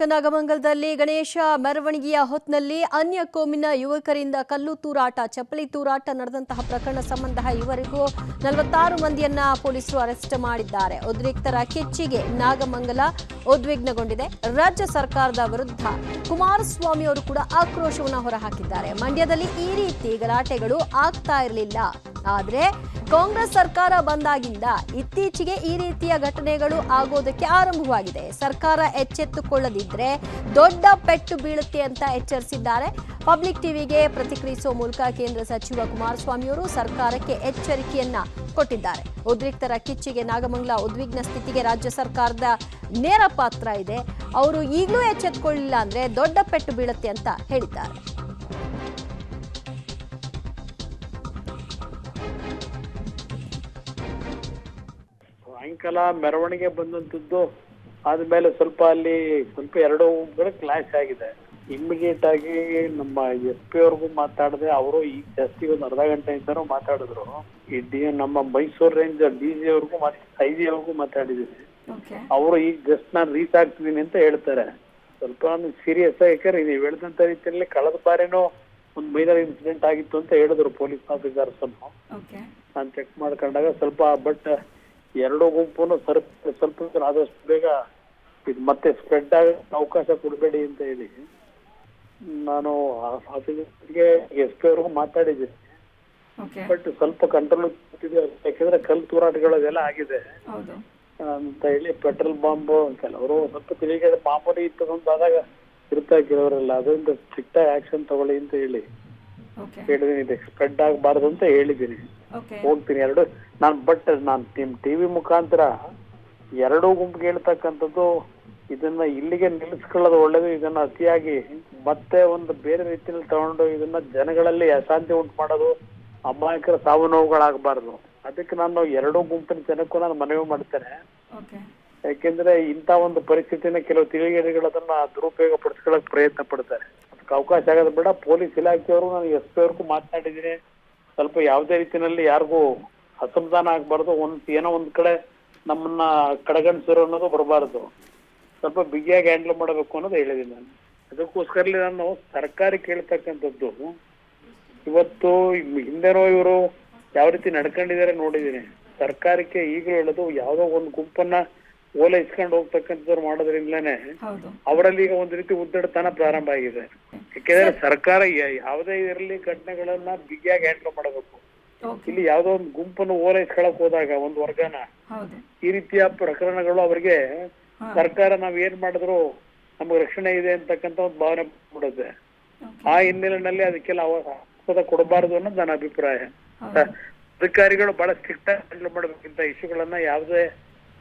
ನಾಗಮಂಗಲದಲ್ಲಿ ಗಣೇಶ ಮೆರವಣಿಗೆಯ ಹೊತ್ತಿನಲ್ಲಿ ಅನ್ಯ ಕೋಮಿನ ಯುವಕರಿಂದ ಕಲ್ಲು ತೂರಾಟ, ಚಪ್ಪಲಿ ತೂರಾಟ ನಡೆದಂತಹ ಪ್ರಕರಣ ಸಂಬಂಧ ಇವರಿಗೂ 46 ಮಂದಿಯನ್ನ ಪೊಲೀಸರು ಅರೆಸ್ಟ್ ಮಾಡಿದ್ದಾರೆ. ಉದ್ರಿಕ್ತರ ಕಿಚ್ಚಿಗೆ ನಾಗಮಂಗಲ ಉದ್ವಿಗ್ನಗೊಂಡಿದೆ. ರಾಜ್ಯ ಸರ್ಕಾರದ ವಿರುದ್ಧ ಕುಮಾರಸ್ವಾಮಿ ಅವರು ಕೂಡ ಆಕ್ರೋಶವನ್ನು ಹೊರಹಾಕಿದ್ದಾರೆ. ಮಂಡ್ಯದಲ್ಲಿ ಈ ರೀತಿ ಗಲಾಟೆಗಳು ಆಗ್ತಾ ಇರಲಿಲ್ಲ. ಆದರೆ ಕಾಂಗ್ರೆಸ್ ಸರ್ಕಾರ ಬಂದಾಗಿಂದ ಇತ್ತೀಚೆಗೆ ಈ ರೀತಿಯ ಘಟನೆಗಳು ಆಗೋದಕ್ಕೆ ಆರಂಭವಾಗಿದೆ. ಸರ್ಕಾರ ಎಚ್ಚೆತ್ತುಕೊಳ್ಳದಿದ್ರೆ ದೊಡ್ಡ ಪೆಟ್ಟು ಬೀಳುತ್ತೆ ಅಂತ ಎಚ್ಚರಿಸಿದ್ದಾರೆ. ಪಬ್ಲಿಕ್ ಟಿವಿಗೆ ಪ್ರತಿಕ್ರಿಯಿಸುವ ಮೂಲಕ ಕೇಂದ್ರ ಸಚಿವ ಕುಮಾರಸ್ವಾಮಿ ಅವರು ಸರ್ಕಾರಕ್ಕೆ ಎಚ್ಚರಿಕೆಯನ್ನ ಕೊಟ್ಟಿದ್ದಾರೆ. ಉದ್ರಿಕ್ತರ ಕಿಚ್ಚಿಗೆ ನಾಗಮಂಗಲ ಉದ್ವಿಗ್ನ ಸ್ಥಿತಿಗೆ ರಾಜ್ಯ ಸರ್ಕಾರದ ನೇರ ಪಾತ್ರ ಇದೆ. ಅವರು ಈಗಲೂ ಎಚ್ಚೆತ್ತುಕೊಳ್ಳಿಲ್ಲ ಅಂದ್ರೆ ದೊಡ್ಡ ಪೆಟ್ಟು ಬೀಳುತ್ತೆ ಅಂತ ಹೇಳಿದ್ದಾರೆ. ಸಾಯಂಕಾಲ ಮೆರವಣಿಗೆ ಬಂದಂತದ್ದು ಆದ್ಮೇಲೆ ಸ್ವಲ್ಪ ಎರಡು ಕ್ಲಾಶ್ ಆಗಿದೆ. ಇಮಿಡಿಯೇಟ್ ಆಗಿ ನಮ್ಮ SP ಅವ್ರಿಗೂ ಮಾತಾಡದೆ ಅವರು ಈಗ ಜಾಸ್ತಿ ಒಂದು ಅರ್ಧ ಗಂಟೆಯಿಂದನೂ ಮಾತಾಡಿದ್ರು. ನಮ್ಮ ಮೈಸೂರು ರೇಂಜ್ DG ಅವ್ರಿಗೂ IG ಅವ್ರಿಗೂ ಮಾತಾಡಿದ್ದೀನಿ. ಅವರು ಈಗ ಜಸ್ಟ್ ನಾನು ರೀಚ್ ಆಗ್ತಿದ್ದೀನಿ ಅಂತ ಹೇಳ್ತಾರೆ. ಸ್ವಲ್ಪ ಸೀರಿಯಸ್ ಆಗಿ, ಯಾಕಂದ್ರೆ ನೀವು ಹೇಳಿದಂತ ರೀತಿಯಲ್ಲಿ ಕಳೆದ ಬಾರಿನೂ ಒಂದು ಮೈನರ್ ಇನ್ಸಿಡೆಂಟ್ ಆಗಿತ್ತು ಅಂತ ಹೇಳಿದ್ರು ಪೊಲೀಸ್ ಆಫೀಸರ್ಸ್. ನಾನು ಚೆಕ್ ಮಾಡ್ಕೊಂಡಾಗ ಸ್ವಲ್ಪ ಬಟ್ ಎರಡು ಗುಂಪು ಸ್ವಲ್ಪ ಆದಷ್ಟು ಬೇಗ ಇದು ಮತ್ತೆ ಸ್ಪ್ರೆಡ್ ಆಗ ಅವಕಾಶ ಕೊಡಬೇಡಿ ಅಂತ ಹೇಳಿ ನಾನು ಆಫೀಸರ್ಗೆ SP ಅವ್ರಿಗೂ ಮಾತಾಡಿದ್ದೀನಿ. ಬಟ್ ಸ್ವಲ್ಪ ಕಂಟ್ರೋಲ್ ಯಾಕಂದ್ರೆ ಕಲ್ಲು ತೂರಾಟಗಳೆಲ್ಲ ಆಗಿದೆ ಅಂತ ಹೇಳಿ ಪೆಟ್ರೋಲ್ ಬಾಂಬ್ ಕೆಲವರು ಸ್ವಲ್ಪ ತಿಳಿಗೆ ಮಾಮೂಲಿ ತಗೊಂಡಾದಾಗ ಇರ್ತಾ ಕೆಲವರೆಲ್ಲ ಅದರಿಂದ ಸ್ಟ್ರಿಕ್ಟ್ ಆಗಿ ಆಕ್ಷನ್ ತಗೊಳ್ಳಿ ಅಂತ ಹೇಳಿ ಹೇಳಿದೀನಿ. ಇದು ಸ್ಪ್ರೆಡ್ ಆಗಬಾರ್ದು ಅಂತ ಹೇಳಿದ್ದೀನಿ. ಹೋಗ್ತೀನಿ ನಾನು ನಿಮ್ TV ಮುಖಾಂತರ ಎರಡೂ ಗುಂಪಿಗೆ ಹೇಳ್ತಕ್ಕಂಥದ್ದು ಇದನ್ನ ಇಲ್ಲಿಗೆ ನಿಲ್ಲಿಸ್ಕೊಳ್ಳೋದು ಒಳ್ಳೇದು. ಇದನ್ನ ಅತಿಯಾಗಿ ಮತ್ತೆ ಒಂದು ಬೇರೆ ರೀತಿಯಲ್ಲಿ ತಗೊಂಡು ಇದನ್ನ ಜನಗಳಲ್ಲಿ ಅಶಾಂತಿ ಉಂಟು ಮಾಡೋದು, ಅಮಾಯಕರ ಸಾವು ನೋವುಗಳಾಗಬಾರ್ದು. ಅದಕ್ಕೆ ನಾನು ಎರಡೂ ಗುಂಪಿನ ಜನಕ್ಕೂ ನಾನು ಮನವಿ ಮಾಡ್ತೇನೆ. ಯಾಕೆಂದ್ರೆ ಇಂಥ ಒಂದು ಪರಿಸ್ಥಿತಿನ ಕೆಲವು ತಿಳಿಗೇಡಿಗಳು ಅದನ್ನ ದುರುಪಯೋಗ ಪಡಿಸ್ಕೊಳ್ಳೋಕೆ ಪ್ರಯತ್ನ ಪಡ್ತಾರೆ. ಅದಕ್ಕೆ ಅವಕಾಶ ಆಗೋದು ಬೇಡ. ಪೊಲೀಸ್ ಇಲಾಖೆಯವರು ನಾನು SP ಅವ್ರಿಗೂ ಮಾತನಾಡಿದ್ದೀನಿ. ಸ್ವಲ್ಪ ಯಾವುದೇ ರೀತಿಯಲ್ಲಿ ಯಾರಿಗೂ ಅಸಮಾಧಾನ ಆಗ್ಬಾರ್ದು. ಏನೋ ಒಂದ್ ಕಡೆ ನಮ್ಮನ್ನ ಕಡೆಗಣಿಸಿರೋ ಅನ್ನೋದು ಬರಬಾರ್ದು. ಸ್ವಲ್ಪ ಬಿಗಿಯಾಗಿ ಹ್ಯಾಂಡಲ್ ಮಾಡಬೇಕು ಅನ್ನೋದು ಹೇಳಿದ್ದೀನಿ ನಾನು. ಅದಕ್ಕೋಸ್ಕರಲಿ ನಾನು ಸರ್ಕಾರಕ್ಕೆ ಕೇಳ್ತಕ್ಕಂಥದ್ದು, ಇವತ್ತು ಹಿಂದೆನೋ ಇವರು ಯಾವ ರೀತಿ ನಡ್ಕೊಂಡಿದ್ದಾರೆ ನೋಡಿದ್ದೀನಿ. ಸರ್ಕಾರಕ್ಕೆ ಈಗಲೂ ಹೇಳೋದು, ಯಾವುದೋ ಒಂದು ಗುಂಪನ್ನ ಓಲೈಸ್ಕೊಂಡು ಹೋಗ್ತಕ್ಕಂಥವ್ರು ಮಾಡೋದ್ರಿಂದಲೇ ಅವರಲ್ಲಿ ಈಗ ಒಂದ್ ರೀತಿ ಉದ್ದಡತನ ಪ್ರಾರಂಭ ಆಗಿದೆ. ಯಾಕೆಂದ್ರೆ ಸರ್ಕಾರ ಯಾವುದೇ ಇರಲಿ ಘಟನೆಗಳನ್ನ ಬಿಗಿಯಾಗಿ ಹ್ಯಾಂಡಲ್ ಮಾಡಬೇಕು. ಇಲ್ಲಿ ಯಾವ್ದೋ ಒಂದು ಗುಂಪನ್ನು ಓಲೈಸ್ಕೊಳಕ್ ಹೋದಾಗ ಒಂದು ವರ್ಗನ ಈ ರೀತಿಯ ಪ್ರಕರಣಗಳು ಅವರಿಗೆ ಸರ್ಕಾರ ನಾವ್ ಏನ್ ಮಾಡಿದ್ರು ನಮ್ಗೆ ರಕ್ಷಣೆ ಇದೆ ಅಂತಕ್ಕಂಥ ಒಂದು ಭಾವನೆ ಬಿಡುತ್ತೆ. ಆ ಹಿನ್ನೆಲೆಯಲ್ಲಿ ಅದಕ್ಕೆಲ್ಲ ಅವಕಾಶ ಕೊಡಬಾರದು ಅನ್ನೋದು ನನ್ನ ಅಭಿಪ್ರಾಯ. ಅಧಿಕಾರಿಗಳು ಬಹಳ ಸ್ಟ್ರಿಕ್ಟ್ ಆಗಿ ಹ್ಯಾಂಡಲ್ ಮಾಡ್ಬೇಕಿಂತ ಇಶ್ಯೂಗಳನ್ನ ಯಾವುದೇ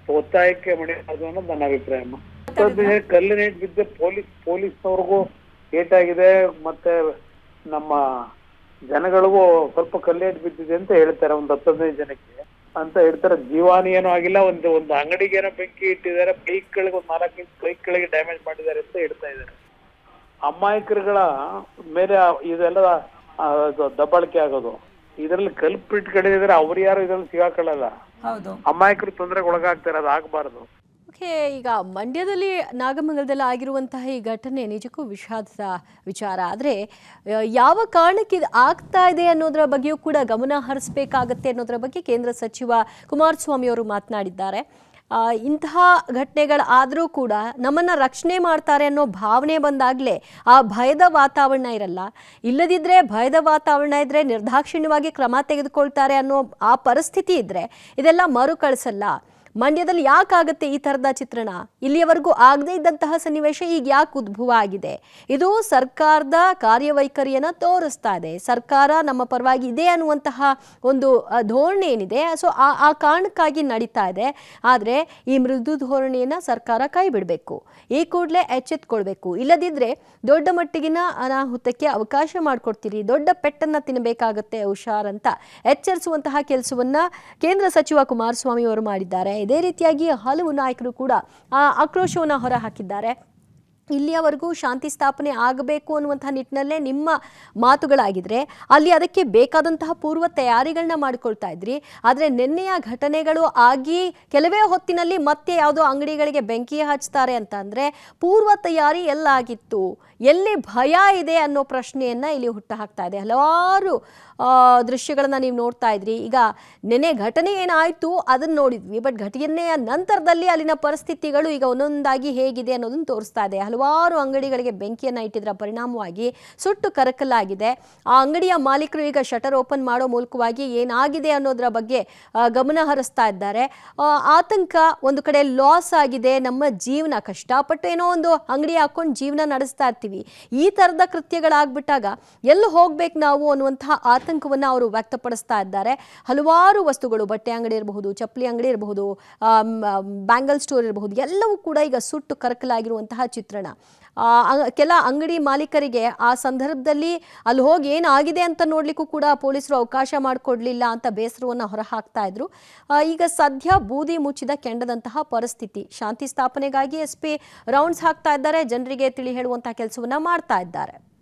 ಒತ್ತಾಯಕ್ಕೆ ಮಣಿಬಾರದು ಅನ್ನೋದು ನನ್ನ ಅಭಿಪ್ರಾಯ. ಕಲ್ಲಿನ ಏಟ್ ಬಿದ್ದೆ ಪೊಲೀಸ್ನವ್ರಿಗೂ ಏಟಾಗಿದೆ, ಮತ್ತೆ ನಮ್ಮ ಜನಗಳಿಗೂ ಸ್ವಲ್ಪ ಕಲ್ಲೇಟ್ ಬಿದ್ದಿದೆ ಅಂತ ಹೇಳ್ತಾರೆ. ಒಂದು 10-15 ಜನಕ್ಕೆ ಅಂತ ಹೇಳ್ತಾರೆ. ಜೀವಾನಿ ಏನೂ ಆಗಿಲ್ಲ. ಒಂದು ಅಂಗಡಿಗೇನೋ ಬೆಂಕಿ ಇಟ್ಟಿದ್ದಾರೆ, ಬೈಕ್ಗಳಿಗೆ ಒಂದು 4 ಬೈಕ್ಗಳಿಗೆ ಡ್ಯಾಮೇಜ್ ಮಾಡಿದ್ದಾರೆ ಅಂತ ಹೇಳ್ತಾ ಇದ್ದಾರೆ. ಅಮಾಯಕರುಗಳ ಮೇಲೆ ಇದೆಲ್ಲ ದಬ್ಬಾಳಿಕೆ ಆಗೋದು, ಇದರಲ್ಲಿ ಕಲ್ಪಿಟ್ಗಳಿದ್ರೆ ಅವ್ರು ಯಾರು ಇದರಲ್ಲಿ ಸಿಗಾಕೊಳ್ಳಲ್ಲ, ಅಮಾಯಕರು ತೊಂದರೆಗೆ ಒಳಗಾಗ್ತಾರೆ. ಅದು ಆಗ್ಬಾರ್ದು. ಈಗ ಮಂಡ್ಯದಲ್ಲಿ ನಾಗಮಂಗಲದಲ್ಲಿ ಆಗಿರುವಂತಹ ಈ ಘಟನೆ ನಿಜಕ್ಕೂ ವಿಷಾದದ ವಿಚಾರ. ಆದರೆ ಯಾವ ಕಾರಣಕ್ಕೆ ಇದು ಆಗ್ತಾ ಇದೆ ಅನ್ನೋದರ ಬಗ್ಗೆಯೂ ಕೂಡ ಗಮನ ಹರಿಸಬೇಕಾಗತ್ತೆ ಅನ್ನೋದರ ಬಗ್ಗೆ ಕೇಂದ್ರ ಸಚಿವ ಕುಮಾರಸ್ವಾಮಿ ಅವರು ಮಾತನಾಡಿದ್ದಾರೆ. ಇಂತಹ ಘಟನೆಗಳಾದರೂ ಕೂಡ ನಮ್ಮನ್ನು ರಕ್ಷಣೆ ಮಾಡ್ತಾರೆ ಅನ್ನೋ ಭಾವನೆ ಬಂದಾಗಲೇ ಆ ಭಯದ ವಾತಾವರಣ ಇರಲ್ಲ. ಇಲ್ಲದಿದ್ದರೆ ಭಯದ ವಾತಾವರಣ ಇದ್ದರೆ ನಿರ್ದಾಕ್ಷಿಣ್ಯವಾಗಿ ಕ್ರಮ ತೆಗೆದುಕೊಳ್ತಾರೆ ಅನ್ನೋ ಆ ಪರಿಸ್ಥಿತಿ ಇದ್ದರೆ ಇದೆಲ್ಲ ಮರುಕಳಿಸಲ್ಲ. ಮಂಡ್ಯದಲ್ಲಿ ಯಾಕಾಗತ್ತೆ ಈ ಥರದ ಚಿತ್ರಣ? ಇಲ್ಲಿಯವರೆಗೂ ಆಗದೇ ಇದ್ದಂತಹ ಸನ್ನಿವೇಶ ಈಗ ಯಾಕೆ ಉದ್ಭವ ಆಗಿದೆ? ಇದು ಸರ್ಕಾರದ ಕಾರ್ಯವೈಖರಿಯನ್ನು ತೋರಿಸ್ತಾ ಇದೆ. ಸರ್ಕಾರ ನಮ್ಮ ಪರವಾಗಿ ಇದೆ ಅನ್ನುವಂತಹ ಒಂದು ಧೋರಣೆ ಏನಿದೆ, ಸೊ ಆ ಕಾರಣಕ್ಕಾಗಿ ನಡೀತಾ ಇದೆ. ಆದರೆ ಈ ಮೃದು ಧೋರಣೆಯನ್ನು ಸರ್ಕಾರ ಕೈ ಬಿಡಬೇಕು, ಈ ಕೂಡಲೇ ಎಚ್ಚೆತ್ಕೊಳ್ಬೇಕು. ಇಲ್ಲದಿದ್ದರೆ ದೊಡ್ಡ ಮಟ್ಟಿಗಿನ ಅನಾಹುತಕ್ಕೆ ಅವಕಾಶ ಮಾಡಿಕೊಡ್ತೀರಿ, ದೊಡ್ಡ ಪೆಟ್ಟನ್ನು ತಿನ್ನಬೇಕಾಗತ್ತೆ ಹುಷಾರ್ ಅಂತ ಎಚ್ಚರಿಸುವಂತಹ ಕೆಲಸವನ್ನು ಕೇಂದ್ರ ಸಚಿವ ಕುಮಾರಸ್ವಾಮಿ ಅವರು ಮಾಡಿದ್ದಾರೆ. ಇದೇ ರೀತಿಯಾಗಿ ಹಲವು ನಾಯಕರು ಕೂಡ ಆಕ್ರೋಶವನ್ನು ಹೊರಹಾಕಿದ್ದಾರೆ. ಇಲ್ಲಿಯವರೆಗೂ ಶಾಂತಿ ಸ್ಥಾಪನೆ ಆಗಬೇಕು ಅನ್ನುವಂತಹ ನಿಟ್ಟಿನಲ್ಲೇ ನಿಮ್ಮ ಮಾತುಗಳಾಗಿದ್ರೆ ಅಲ್ಲಿ ಅದಕ್ಕೆ ಬೇಕಾದಂತಹ ಪೂರ್ವ ತಯಾರಿಗಳನ್ನ ಮಾಡ್ಕೊಳ್ತಾ ಇದ್ರಿ. ಆದರೆ ನಿನ್ನೆಯ ಘಟನೆಗಳು ಆಗಿ ಕೆಲವೇ ಹೊತ್ತಿನಲ್ಲಿ ಮತ್ತೆ ಯಾವುದೋ ಅಂಗಡಿಗಳಿಗೆ ಬೆಂಕಿ ಹಚ್ತಾರೆ ಅಂತ ಅಂದರೆ ಪೂರ್ವ ತಯಾರಿ ಎಲ್ಲಾಗಿತ್ತು, ಎಲ್ಲಿ ಭಯ ಇದೆ ಅನ್ನೋ ಪ್ರಶ್ನೆಯನ್ನ ಇಲ್ಲಿ ಹುಟ್ಟು ಹಾಕ್ತಾ ಇದೆ. ಹಲವಾರು ದೃಶ್ಯಗಳನ್ನ ನೀವು ನೋಡ್ತಾ ಇದ್ರಿ. ಈಗ ನೆನೆ ಘಟನೆ ಏನಾಯ್ತು ಅದನ್ನ ನೋಡಿದ್ವಿ, ಬಟ್ ಘಟನೆಯ ನಂತರದಲ್ಲಿ ಅಲ್ಲಿನ ಪರಿಸ್ಥಿತಿಗಳು ಈಗ ಒಂದೊಂದಾಗಿ ಹೇಗಿದೆ ಅನ್ನೋದನ್ನ ತೋರಿಸ್ತಾ ಇದೆ. ಹಲವಾರು ಅಂಗಡಿಗಳಿಗೆ ಬೆಂಕಿಯನ್ನ ಇಟ್ಟಿದ್ರ ಪರಿಣಾಮವಾಗಿ ಸುಟ್ಟು ಕರಕಲಾಗಿದೆ. ಆ ಅಂಗಡಿಯ ಮಾಲೀಕರು ಈಗ ಶಟರ್ ಓಪನ್ ಮಾಡೋ ಮೂಲಕವಾಗಿ ಏನಾಗಿದೆ ಅನ್ನೋದರ ಬಗ್ಗೆ ಗಮನ ಹರಿಸ್ತಾ ಇದ್ದಾರೆ. ಆತಂಕ, ಒಂದು ಕಡೆ ಲಾಸ್ ಆಗಿದೆ, ನಮ್ಮ ಜೀವನ ಕಷ್ಟಪಟ್ಟು ಏನೋ ಒಂದು ಅಂಗಡಿ ಹಾಕೊಂಡು ಜೀವನ ನಡೆಸ್ತಾ ಇರ್ತೀವಿ, ಈ ತರದ ಕೃತ್ಯಗಳಾಗ್ಬಿಟ್ಟಾಗ ಎಲ್ಲಿ ಹೋಗ್ಬೇಕು ನಾವು ಅನ್ನುವಂತಹ ಆತಂಕವನ್ನ ಅವರು ವ್ಯಕ್ತಪಡಿಸ್ತಾ ಇದ್ದಾರೆ. ಹಲವಾರು ವಸ್ತುಗಳು, ಬಟ್ಟೆ ಅಂಗಡಿ ಇರಬಹುದು, ಚಪ್ಪಲಿ ಅಂಗಡಿ ಇರಬಹುದು, ಬ್ಯಾಂಗಲ್ ಸ್ಟೋರ್ ಇರಬಹುದು, ಎಲ್ಲವೂ ಕೂಡ ಈಗ ಸುಟ್ಟು ಕರಕಲಾಗಿರುವಂತಹ ಚಿತ್ರಣ. ಕೆಲ ಅಂಗಡಿ ಮಾಲೀಕರಿಗೆ ಆ ಸಂದರ್ಭದಲ್ಲಿ ಅಲ್ಲಿ ಹೋಗಿ ಏನಾಗಿದೆ ಅಂತ ನೋಡ್ಲಿಕ್ಕೂ ಕೂಡ ಪೊಲೀಸರು ಅವಕಾಶ ಮಾಡಿಕೊಡ್ಲಿಲ್ಲ ಅಂತ ಬೇಸರವನ್ನು ಹೊರಹಾಕ್ತಾ ಇದ್ರು. ಈಗ ಸದ್ಯ ಬೂದಿ ಮುಚ್ಚಿದ ಕೆಂಡದಂತಹ ಪರಿಸ್ಥಿತಿ. ಶಾಂತಿ ಸ್ಥಾಪನೆಗಾಗಿ SP ರೌಂಡ್ಸ್ ಹಾಕ್ತಾ ಇದ್ದಾರೆ, ಜನರಿಗೆ ತಿಳಿ ಹೇಳುವಂತಹ ಕೆಲಸವನ್ನ ಮಾಡ್ತಾ ಇದ್ದಾರೆ.